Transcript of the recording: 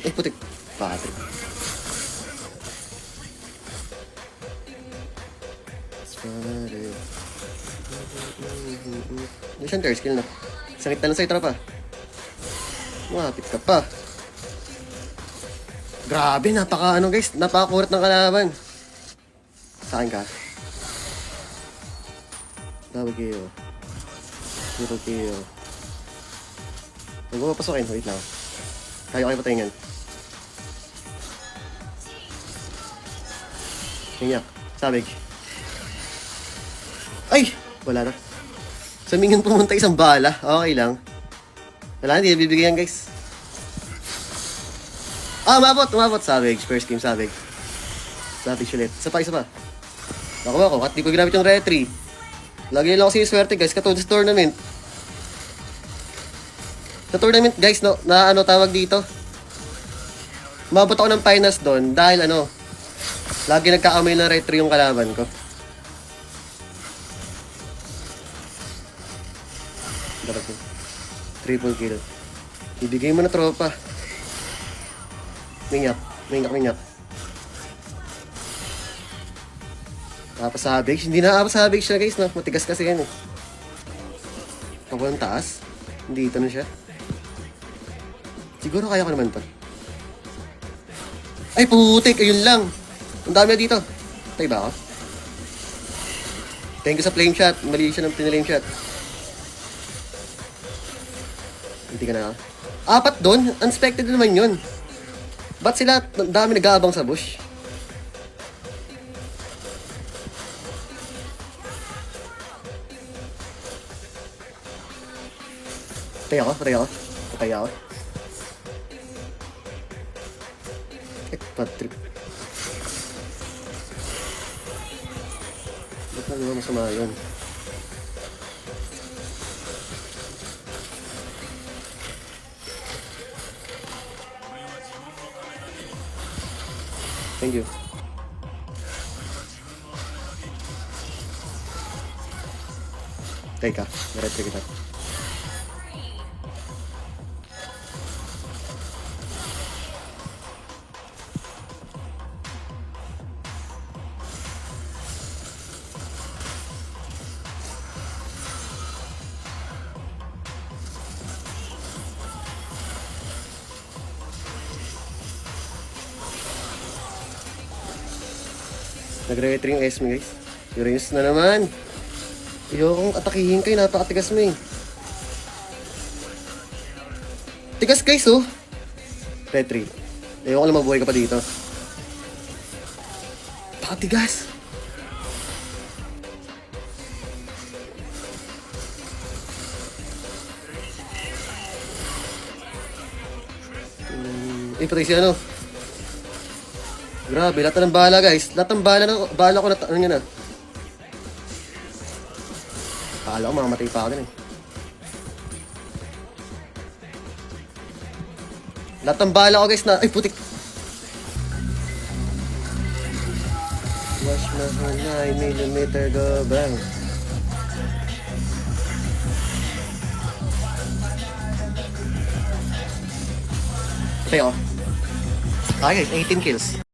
Eh, putik. Patrick. Hindi siya third skill na. Sangit na lang sa'yo, tropa. Mapit ka pa. Grabe, guys. Napaka-kurat ng kalaban. Sa akin ka. Double KO. Triple KO. Huwag mo papasokin. Wait lang. Kaya kayo patayin yan. Hinyak. Sabig. Ay! Wala na. Sa mingin pumunta isang bala. Okay lang. Wala na, hindi na bibigyan guys. Umabot. Savage. First game, Savage. Savage ulit. Isa pa. Ako. At di ko ginamit yung retry. Lagi lang ako swerte guys. Katulad sa tournament. Sa tournament guys, no, na tawag dito. Umabot ako ng finals doon dahil lagi nagkakamay ng retry yung kalaban ko. Triple kill. Ibigay mo na tropa. Minyak. Nakapasabig. Hindi nakapasabig siya guys, no? Matigas kasi yan eh. Ako ng taas. Dito na siya. Siguro kaya ko naman to. Ay putik! Ayun lang! Ang dami na dito. Tay ba ako? Thank you sa flame shot. Mali siya ng pinilame shot. Hindi ka na. 4 doon? Unexpected naman yun. Ba't sila dami nag-aabang sa bush? Patay ako. Patrick. Ba't na masama yun? Thank you. Teka, naretry kita. Nagre-retry yung S mo guys. Curious na naman. Ayokong atakihin kayo. Napakatigas mo eh. Tigas guys oh. Retry. Ayoko lang mabuhay ka pa dito. Napakatigas. Patay si ano. Grabe, lahat ng bala guys. Lahat ng bala ko na na. Akala ko mamamatay pa ako din eh. Lahat ng bala ko guys na... Ay, putik! Wash my 9mm go bang. Patay ako. Okay guys, 18 kills.